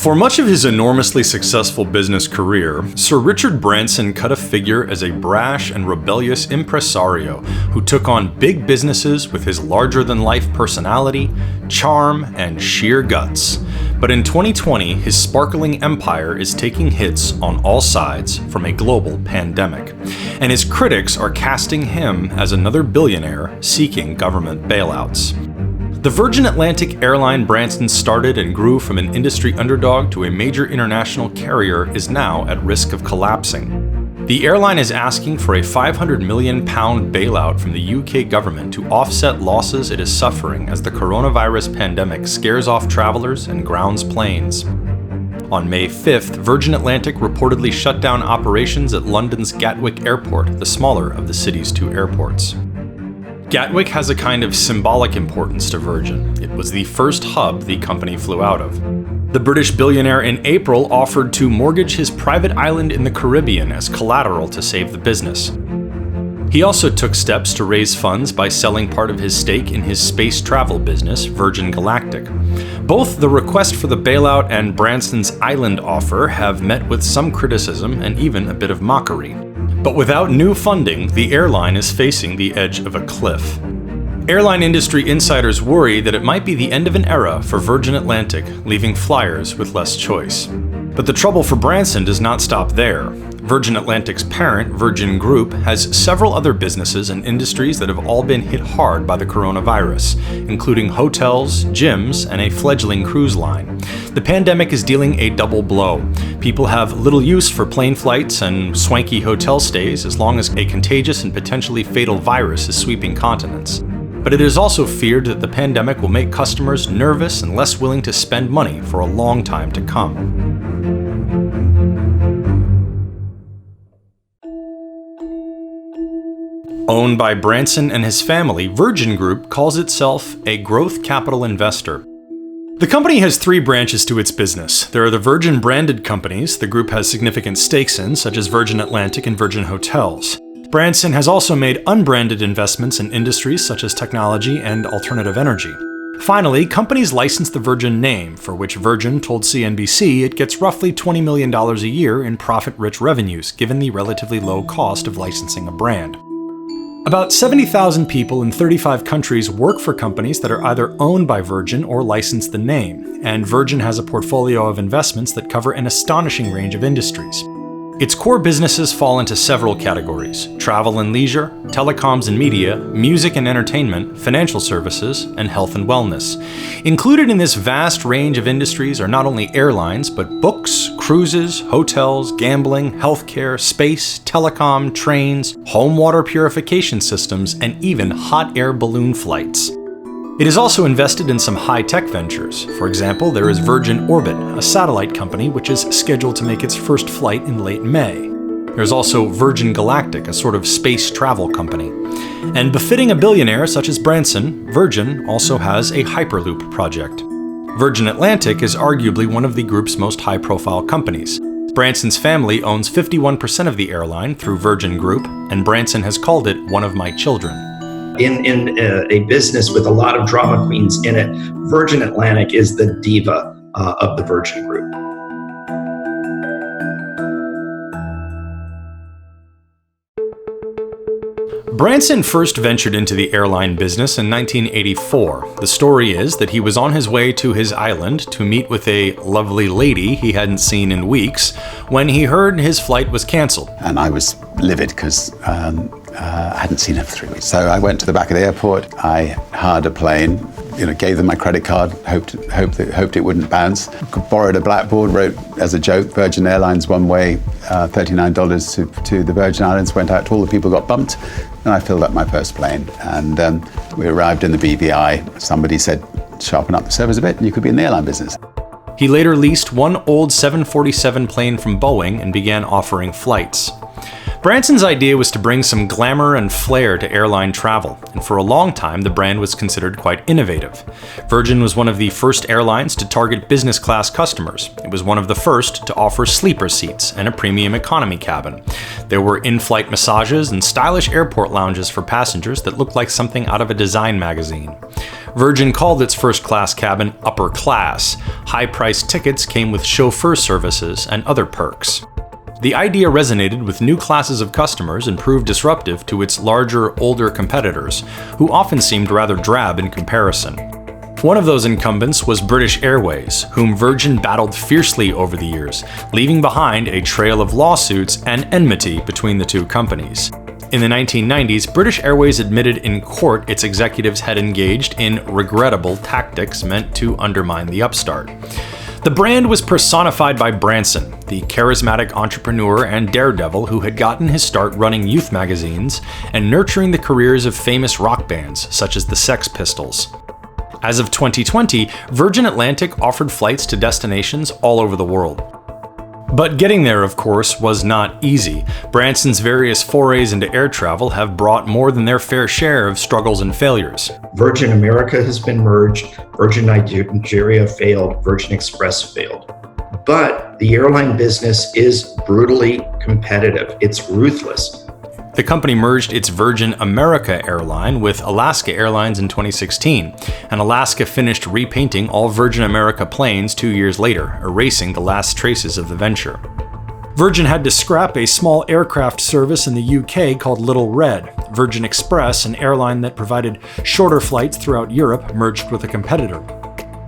For much of his enormously successful business career, Sir Richard Branson cut a figure as a brash and rebellious impresario who took on big businesses with his larger-than-life personality, charm, and sheer guts. But in 2020, his sparkling empire is taking hits on all sides from a global pandemic, and his critics are casting him as another billionaire seeking government bailouts. The Virgin Atlantic airline Branson started and grew from an industry underdog to a major international carrier is now at risk of collapsing. The airline is asking for a £500 million bailout from the UK government to offset losses it is suffering as the coronavirus pandemic scares off travelers and grounds planes. On May 5th, Virgin Atlantic reportedly shut down operations at London's Gatwick Airport, the smaller of the city's two airports. Gatwick has a kind of symbolic importance to Virgin. It was the first hub the company flew out of. The British billionaire in April offered to mortgage his private island in the Caribbean as collateral to save the business. He also took steps to raise funds by selling part of his stake in his space travel business, Virgin Galactic. Both the request for the bailout and Branson's island offer have met with some criticism and even a bit of mockery. But without new funding, the airline is facing the edge of a cliff. Airline industry insiders worry that it might be the end of an era for Virgin Atlantic, leaving flyers with less choice. But the trouble for Branson does not stop there. Virgin Atlantic's parent, Virgin Group, has several other businesses and industries that have all been hit hard by the coronavirus, including hotels, gyms, and a fledgling cruise line. The pandemic is dealing a double blow. People have little use for plane flights and swanky hotel stays as long as a contagious and potentially fatal virus is sweeping continents. But it is also feared that the pandemic will make customers nervous and less willing to spend money for a long time to come. Owned by Branson and his family, Virgin Group calls itself a growth capital investor. The company has three branches to its business. There are the Virgin branded companies the group has significant stakes in, such as Virgin Atlantic and Virgin Hotels. Branson has also made unbranded investments in industries such as technology and alternative energy. Finally, companies license the Virgin name, for which Virgin told CNBC it gets roughly $20 million a year in profit-rich revenues, given the relatively low cost of licensing a brand. About 70,000 people in 35 countries work for companies that are either owned by Virgin or license the name, and Virgin has a portfolio of investments that cover an astonishing range of industries. Its core businesses fall into several categories: travel and leisure, telecoms and media, music and entertainment, financial services, and health and wellness. Included in this vast range of industries are not only airlines, but books, cruises, hotels, gambling, healthcare, space, telecom, trains, home water purification systems, and even hot air balloon flights. It is also invested in some high-tech ventures. For example, there is Virgin Orbit, a satellite company which is scheduled to make its first flight in late May. There's also Virgin Galactic, a sort of space travel company. And befitting a billionaire such as Branson, Virgin also has a Hyperloop project. Virgin Atlantic is arguably one of the group's most high-profile companies. Branson's family owns 51% of the airline through Virgin Group, and Branson has called it one of my children. In a business with a lot of drama queens in it, Virgin Atlantic is the diva of the Virgin Group. Branson first ventured into the airline business in 1984. The story is that he was on his way to his island to meet with a lovely lady he hadn't seen in weeks when he heard his flight was canceled. And I was livid because I hadn't seen her for 3 weeks. So I went to the back of the airport, I hired a plane, gave them my credit card, hoped it wouldn't bounce. Borrowed a blackboard, wrote as a joke, Virgin Airlines one way, $39 to the Virgin Islands, went out to all the people who got bumped, and I filled up my first plane. And we arrived in the BVI. Somebody said, sharpen up the servers a bit and you could be in the airline business. He later leased one old 747 plane from Boeing and began offering flights. Branson's idea was to bring some glamour and flair to airline travel, and for a long time the brand was considered quite innovative. Virgin was one of the first airlines to target business class customers. It was one of the first to offer sleeper seats and a premium economy cabin. There were in-flight massages and stylish airport lounges for passengers that looked like something out of a design magazine. Virgin called its first-class cabin upper class. High-priced tickets came with chauffeur services and other perks. The idea resonated with new classes of customers and proved disruptive to its larger, older competitors, who often seemed rather drab in comparison. One of those incumbents was British Airways, whom Virgin battled fiercely over the years, leaving behind a trail of lawsuits and enmity between the two companies. In the 1990s, British Airways admitted in court its executives had engaged in regrettable tactics meant to undermine the upstart. The brand was personified by Branson, the charismatic entrepreneur and daredevil who had gotten his start running youth magazines and nurturing the careers of famous rock bands such as the Sex Pistols. As of 2020, Virgin Atlantic offered flights to destinations all over the world. But getting there, of course, was not easy. Branson's various forays into air travel have brought more than their fair share of struggles and failures. Virgin America has been merged, Virgin Nigeria failed, Virgin Express failed. But the airline business is brutally competitive. It's ruthless. The company merged its Virgin America airline with Alaska Airlines in 2016, and Alaska finished repainting all Virgin America planes 2 years later, erasing the last traces of the venture. Virgin had to scrap a small aircraft service in the UK called Little Red. Virgin Express, an airline that provided shorter flights throughout Europe, merged with a competitor.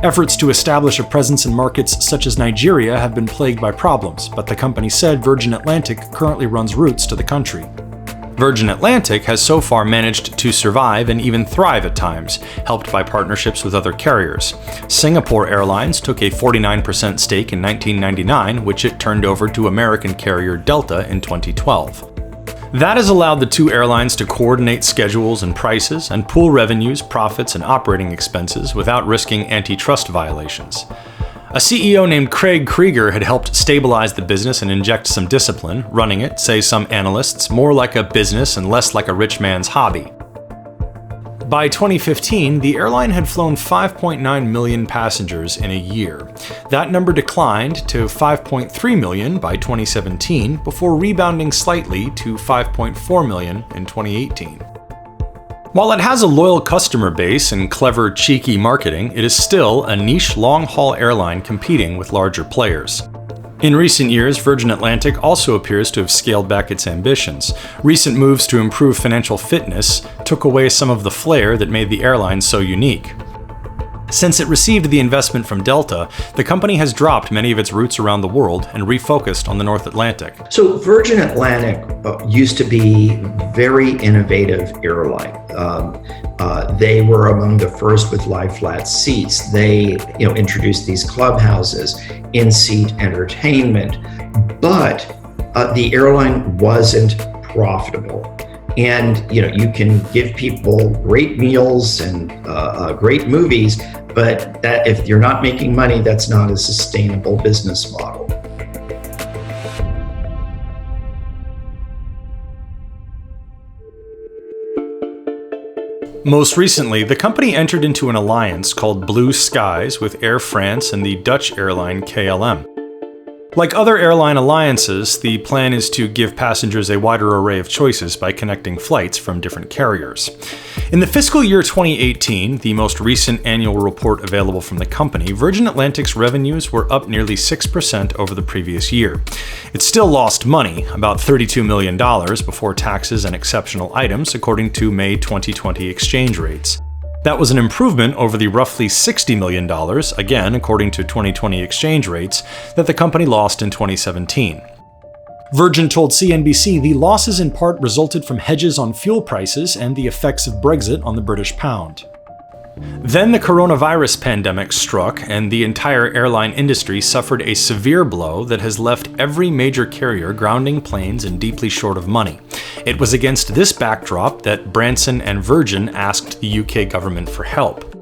Efforts to establish a presence in markets such as Nigeria have been plagued by problems, but the company said Virgin Atlantic currently runs routes to the country. Virgin Atlantic has so far managed to survive and even thrive at times, helped by partnerships with other carriers. Singapore Airlines took a 49% stake in 1999, which it turned over to American carrier Delta in 2012. That has allowed the two airlines to coordinate schedules and prices and pool revenues, profits, and operating expenses without risking antitrust violations. A CEO named Craig Krieger had helped stabilize the business and inject some discipline, running it, say some analysts, more like a business and less like a rich man's hobby. By 2015, the airline had flown 5.9 million passengers in a year. That number declined to 5.3 million by 2017, before rebounding slightly to 5.4 million in 2018. While it has a loyal customer base and clever, cheeky marketing, it is still a niche long-haul airline competing with larger players. In recent years, Virgin Atlantic also appears to have scaled back its ambitions. Recent moves to improve financial fitness took away some of the flair that made the airline so unique. Since it received the investment from Delta, the company has dropped many of its routes around the world and refocused on the North Atlantic. So Virgin Atlantic used to be very innovative airline. They were among the first with lie flat seats. They, introduced these clubhouses, in-seat entertainment, but the airline wasn't profitable. And you can give people great meals and great movies, but that if you're not making money, that's not a sustainable business model. Most recently, the company entered into an alliance called Blue Skies with Air France and the Dutch airline KLM. Like other airline alliances, the plan is to give passengers a wider array of choices by connecting flights from different carriers. In the fiscal year 2018, the most recent annual report available from the company, Virgin Atlantic's revenues were up nearly 6% over the previous year. It still lost money, about $32 million before taxes and exceptional items, according to May 2020 exchange rates. That was an improvement over the roughly $60 million, again according to 2020 exchange rates, that the company lost in 2017. Virgin told CNBC the losses in part resulted from hedges on fuel prices and the effects of Brexit on the British pound. Then the coronavirus pandemic struck, and the entire airline industry suffered a severe blow that has left every major carrier grounding planes and deeply short of money. It was against this backdrop that Branson and Virgin asked the UK government for help.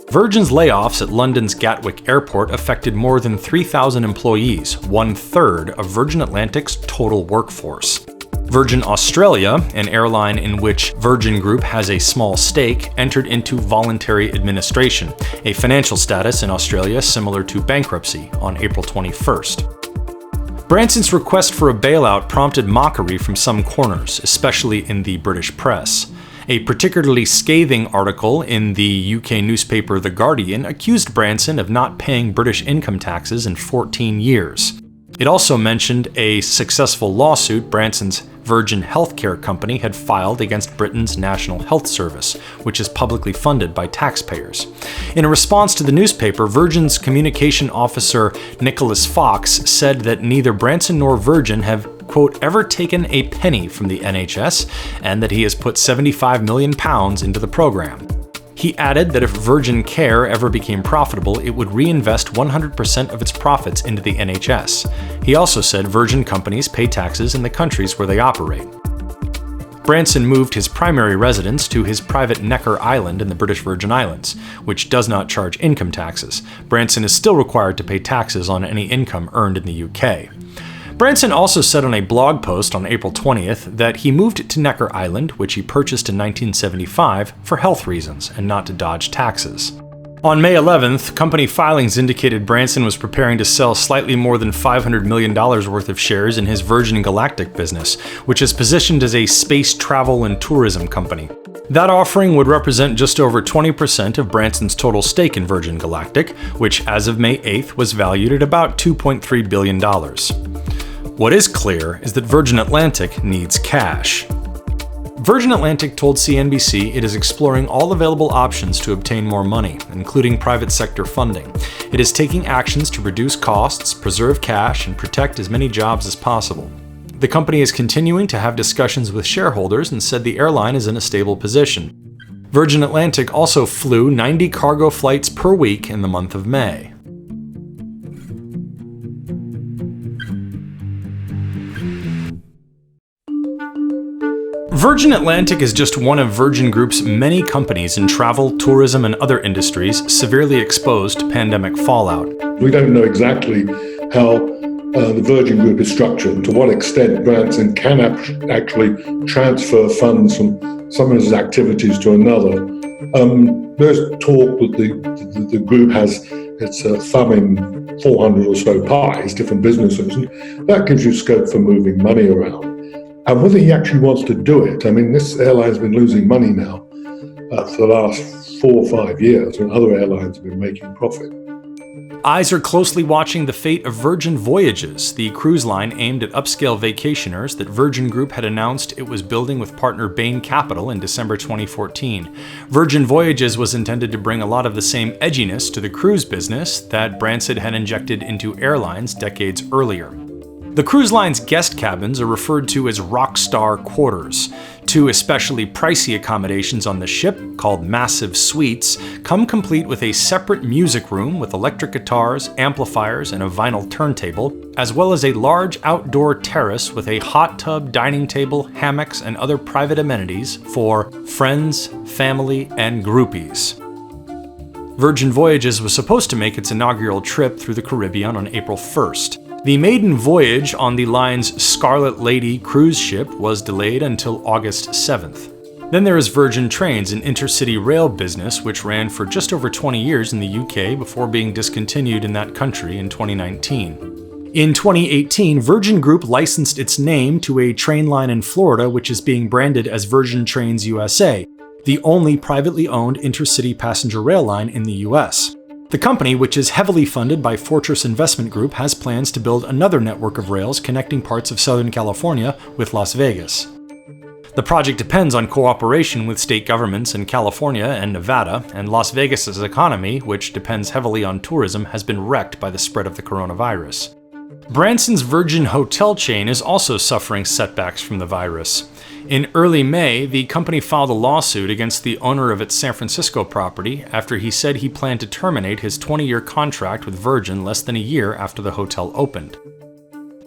Virgin's layoffs at London's Gatwick Airport affected more than 3,000 employees, 1/3 of Virgin Atlantic's total workforce. Virgin Australia, an airline in which Virgin Group has a small stake, entered into voluntary administration, a financial status in Australia similar to bankruptcy, on April 21st. Branson's request for a bailout prompted mockery from some corners, especially in the British press. A particularly scathing article in the UK newspaper The Guardian accused Branson of not paying British income taxes in 14 years. It also mentioned a successful lawsuit Branson's Virgin Healthcare company had filed against Britain's National Health Service, which is publicly funded by taxpayers. In a response to the newspaper, Virgin's communication officer Nicholas Fox said that neither Branson nor Virgin have, quote, ever taken a penny from the NHS, and that he has put £75 million into the program. He added that if Virgin Care ever became profitable, it would reinvest 100% of its profits into the NHS. He also said Virgin companies pay taxes in the countries where they operate. Branson moved his primary residence to his private Necker Island in the British Virgin Islands, which does not charge income taxes. Branson is still required to pay taxes on any income earned in the UK. Branson also said on a blog post on April 20th that he moved to Necker Island, which he purchased in 1975, for health reasons and not to dodge taxes. On May 11th, company filings indicated Branson was preparing to sell slightly more than $500 million worth of shares in his Virgin Galactic business, which is positioned as a space travel and tourism company. That offering would represent just over 20% of Branson's total stake in Virgin Galactic, which as of May 8th was valued at about $2.3 billion. What is clear is that Virgin Atlantic needs cash. Virgin Atlantic told CNBC it is exploring all available options to obtain more money, including private sector funding. It is taking actions to reduce costs, preserve cash, and protect as many jobs as possible. The company is continuing to have discussions with shareholders and said the airline is in a stable position. Virgin Atlantic also flew 90 cargo flights per week in the month of May. Virgin Atlantic is just one of Virgin Group's many companies in travel, tourism, and other industries severely exposed to pandemic fallout. We don't know exactly how the Virgin Group is structured and to what extent Branson can actually transfer funds from some of his activities to another. There's talk that the group has its thumb in 400 or so pies, different businesses, and that gives you scope for moving money around. And whether he actually wants to do it, I mean, this airline's been losing money now for the last 4 or 5 years, and other airlines have been making profit. Eyes are closely watching the fate of Virgin Voyages, the cruise line aimed at upscale vacationers that Virgin Group had announced it was building with partner Bain Capital in December 2014. Virgin Voyages was intended to bring a lot of the same edginess to the cruise business that Branson had injected into airlines decades earlier. The cruise line's guest cabins are referred to as RockStar Quarters. 2 especially pricey accommodations on the ship, called massive suites, come complete with a separate music room with electric guitars, amplifiers, and a vinyl turntable, as well as a large outdoor terrace with a hot tub, dining table, hammocks, and other private amenities for friends, family, and groupies. Virgin Voyages was supposed to make its inaugural trip through the Caribbean on April 1st. The maiden voyage on the line's Scarlet Lady cruise ship was delayed until August 7th. Then there is Virgin Trains, an intercity rail business which ran for just over 20 years in the UK before being discontinued in that country in 2019. In 2018, Virgin Group licensed its name to a train line in Florida which is being branded as Virgin Trains USA, the only privately owned intercity passenger rail line in the US. The company, which is heavily funded by Fortress Investment Group, has plans to build another network of rails connecting parts of Southern California with Las Vegas. The project depends on cooperation with state governments in California and Nevada, and Las Vegas's economy, which depends heavily on tourism, has been wrecked by the spread of the coronavirus. Branson's Virgin hotel chain is also suffering setbacks from the virus. In early May, the company filed a lawsuit against the owner of its San Francisco property after he said he planned to terminate his 20-year contract with Virgin less than a year after the hotel opened.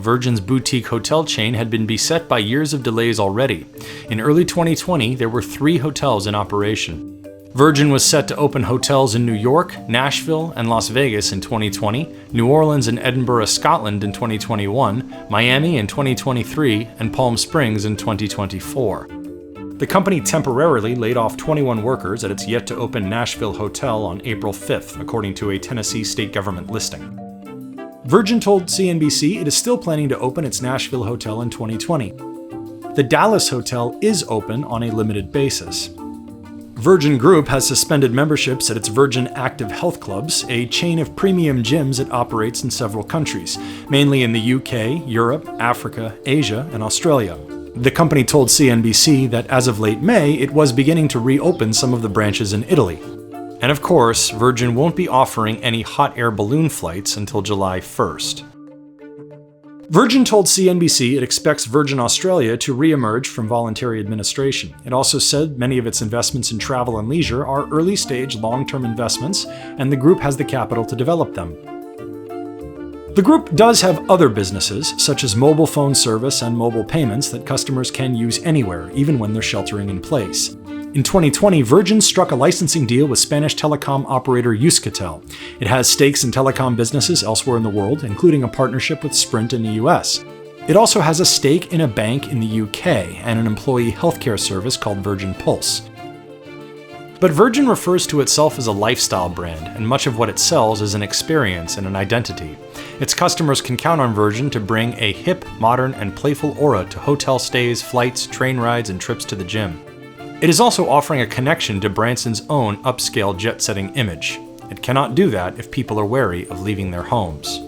Virgin's boutique hotel chain had been beset by years of delays already. In early 2020, there were 3 hotels in operation. Virgin was set to open hotels in New York, Nashville, and Las Vegas in 2020, New Orleans and Edinburgh, Scotland in 2021, Miami in 2023, and Palm Springs in 2024. The company temporarily laid off 21 workers at its yet-to-open Nashville hotel on April 5th, according to a Tennessee state government listing. Virgin told CNBC it is still planning to open its Nashville hotel in 2020. The Dallas hotel is open on a limited basis. Virgin Group has suspended memberships at its Virgin Active Health Clubs, a chain of premium gyms it operates in several countries, mainly in the UK, Europe, Africa, Asia, and Australia. The company told CNBC that as of late May, it was beginning to reopen some of the branches in Italy. And of course, Virgin won't be offering any hot air balloon flights until July 1st. Virgin told CNBC it expects Virgin Australia to re-emerge from voluntary administration. It also said many of its investments in travel and leisure are early-stage, long-term investments, and the group has the capital to develop them. The group does have other businesses, such as mobile phone service and mobile payments that customers can use anywhere, even when they're sheltering in place. In 2020, Virgin struck a licensing deal with Spanish telecom operator Euskaltel. It has stakes in telecom businesses elsewhere in the world, including a partnership with Sprint in the US. It also has a stake in a bank in the UK and an employee healthcare service called Virgin Pulse. But Virgin refers to itself as a lifestyle brand, and much of what it sells is an experience and an identity. Its customers can count on Virgin to bring a hip, modern, and playful aura to hotel stays, flights, train rides, and trips to the gym. It is also offering a connection to Branson's own upscale jet-setting image. It cannot do that if people are wary of leaving their homes.